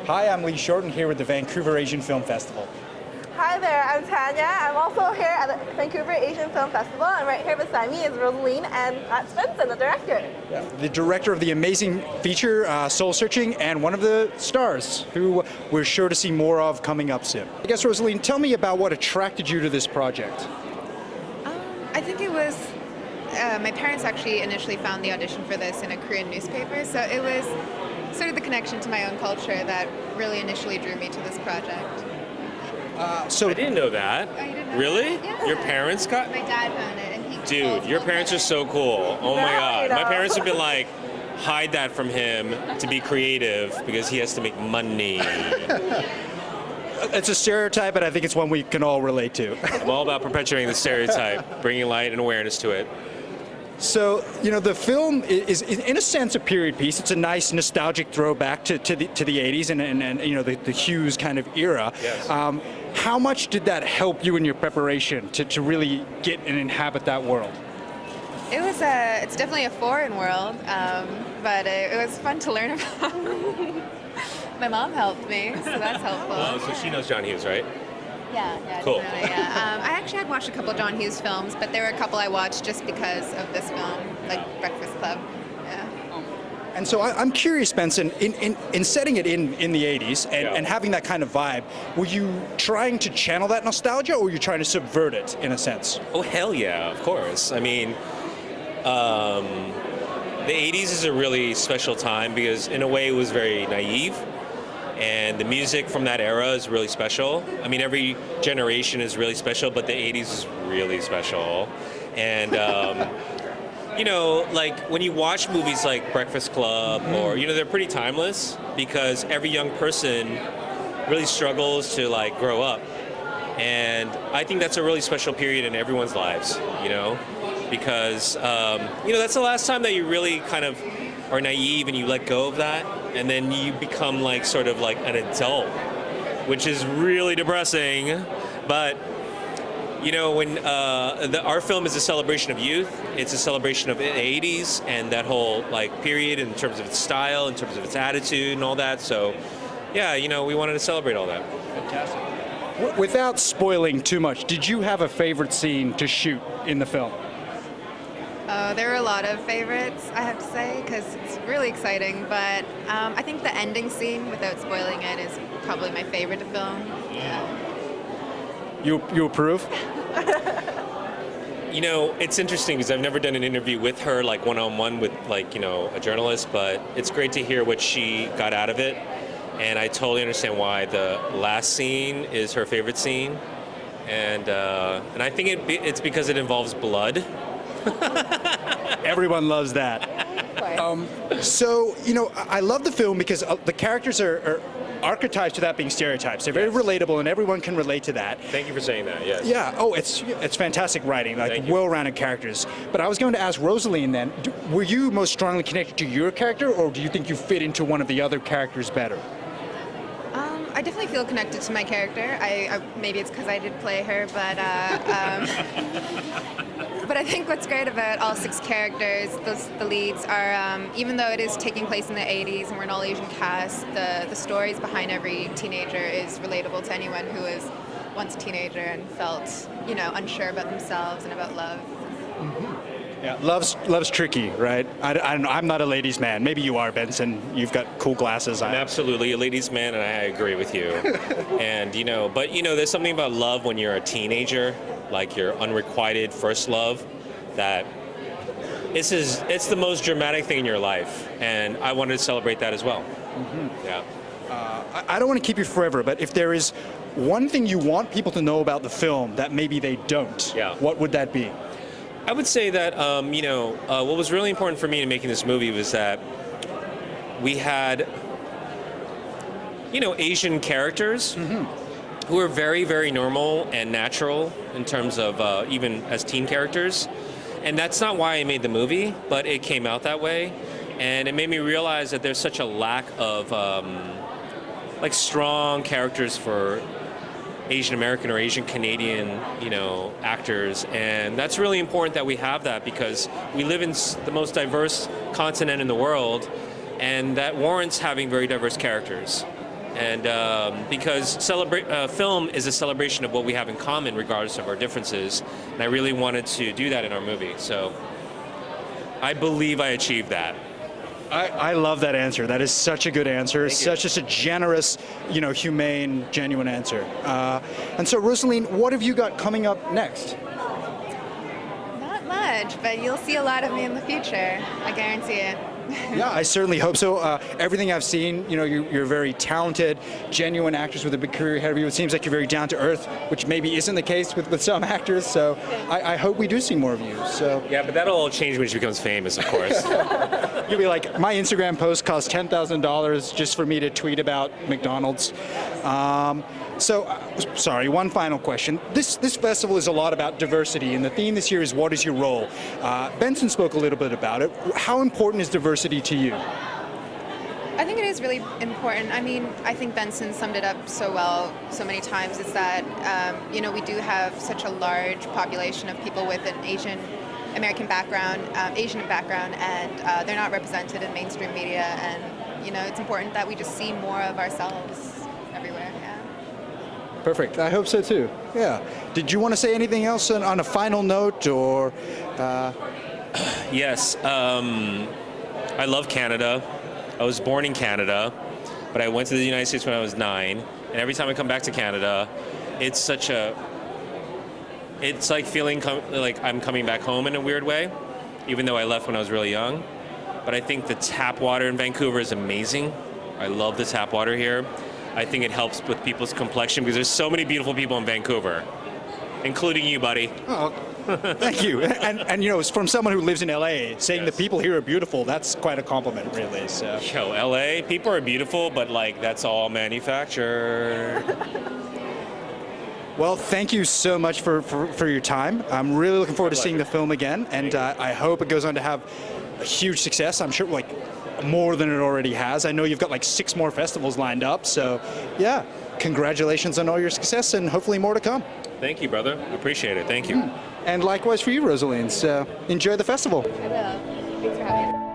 Hi, I'm Leigh here with the Vancouver Asian Film Festival. Hi there, I'm Tanya. I'm also here at the Vancouver Asian Film Festival, and right here beside me is Rosalina, and that's Benson, the director. Yeah. The director of the amazing feature, Soul Searching, and one of the stars, who we're sure to see more of coming up soon. I guess, Rosalina, tell me about what attracted you to this project. I think it was, my parents actually initially found the audition for this in a Korean newspaper, so it was sort of the connection to my own culture that really initially drew me to this project. I didn't know that. Oh, you didn't know Really? that? Yeah. Your parents got... My dad found it, and he Dude, your parents are so cool. Oh my God. My parents have been like, hide that from him to be creative because he has to make money. It's a stereotype, but I think it's one we can all relate to. I'm all about perpetuating the stereotype, bringing light and awareness to it. So, the film is in a sense a period piece. It's a nice nostalgic throwback to the 80s and the Hughes kind of era. Yes. How much did that help you in your preparation to really get and inhabit that world? It's definitely a foreign world, but it was fun to learn about. My mom helped me, so that's helpful. Oh, so she knows John Hughes, right? Yeah, Cool. definitely, yeah. I actually had watched a couple John Hughes films, but there were a couple I watched just because of this film, like Breakfast Club. Yeah. And so I'm curious, Benson, in setting it in the 80s and having that kind of vibe, were you trying to channel that nostalgia, or were you trying to subvert it in a sense? Oh, hell yeah, of course. I mean, the 80s is a really special time because in a way it was very naive. And the music from that era is really special. I mean, every generation is really special, but the 80s is really special. And, like when you watch movies like Breakfast Club, or, they're pretty timeless because every young person really struggles to like grow up. And I think that's a really special period in everyone's lives, because, that's the last time that you really kind of are naive and you let go of that. And then you become like sort of like an adult, which is really depressing. But when our film is a celebration of youth, it's a celebration of the 80s and that whole like period in terms of its style, in terms of its attitude and all that. So yeah, we wanted to celebrate all that. Fantastic. Without spoiling too much, did you have a favorite scene to shoot in the film? There were a lot of favorites, I have to say, because it's really exciting. But I think the ending scene, without spoiling it, is probably my favorite to film. Yeah. You approve? It's interesting because I've never done an interview with her, like one-on-one with like, a journalist, but it's great to hear what she got out of it. And I totally understand why the last scene is her favorite scene. And I think it's because it involves blood. Everyone loves that. I love the film because the characters are archetypes without being stereotypes. They're very relatable, and everyone can relate to that. Thank you for saying that, yes. Yeah, it's fantastic writing, like well-rounded characters. But I was going to ask Rosaline then, were you most strongly connected to your character, or do you think you fit into one of the other characters better? I definitely feel connected to my character. I maybe it's because I did play her, but but I think what's great about all 6 characters, the leads, are even though it is taking place in the 80s and we're an all-Asian cast, the stories behind every teenager is relatable to anyone who was once a teenager and felt, unsure about themselves and about love. Mm-hmm. Yeah, love's tricky, right? I'm not a ladies' man. Maybe you are, Benson. You've got cool glasses. I'm absolutely a ladies' man, and I agree with you. And but there's something about love when you're a teenager, like your unrequited first love, that it's the most dramatic thing in your life, and I wanted to celebrate that as well. Mm-hmm. Yeah. I don't want to keep you forever, but if there is one thing you want people to know about the film that maybe they don't, what would that be? I would say that, what was really important for me in making this movie was that we had, Asian characters who are very, very normal and natural in terms of even as teen characters. And that's not why I made the movie, but it came out that way. And it made me realize that there's such a lack of strong characters for Asian American or Asian Canadian, actors, and that's really important that we have that because we live in the most diverse continent in the world, and that warrants having very diverse characters. And because film is a celebration of what we have in common regardless of our differences, and I really wanted to do that in our movie. So I believe I achieved that. I love that answer. That is such a good answer. Such just a generous, humane, genuine answer. And so, Rosaline, what have you got coming up next? Not much, but you'll see a lot of me in the future. I guarantee it. Yeah, I certainly hope so. Everything I've seen, you're very talented, genuine actress with a big career ahead of you. It seems like you're very down to earth, which maybe isn't the case with some actors. So I hope we do see more of you. So yeah, but that'll all change when she becomes famous, of course. You'll be like, my Instagram post cost $10,000 just for me to tweet about McDonald's. Sorry, one final question. This festival is a lot about diversity, and the theme this year is "What is your role?" Benson spoke a little bit about it. How important is diversity to you? I think it is really important. I mean, I think Benson summed it up so well so many times. It's that, we do have such a large population of people with an Asian American background, Asian background, and they're not represented in mainstream media. And, it's important that we just see more of ourselves everywhere. Yeah. Perfect. I hope so too. Yeah. Did you want to say anything else on a final note, or? Yes. I love Canada. I was born in Canada, but I went to the United States when I was 9. And every time I come back to Canada, it's like feeling like I'm coming back home in a weird way, even though I left when I was really young. But I think the tap water in Vancouver is amazing. I love the tap water here. I think it helps with people's complexion because there's so many beautiful people in Vancouver, including you, buddy. Oh, thank you. And from someone who lives in LA, saying the people here are beautiful, that's quite a compliment, really. So. Yo, LA, people are beautiful, but that's all manufactured. Well, thank you so much for your time. I'm really looking forward to seeing the film again, and I hope it goes on to have a huge success. I'm sure, more than it already has. I know you've got 6 more festivals lined up, so yeah, congratulations on all your success, and hopefully more to come. Thank you, brother. Appreciate it. Thank you. And likewise for you, Rosaline. So enjoy the festival. I will. Thanks for having me.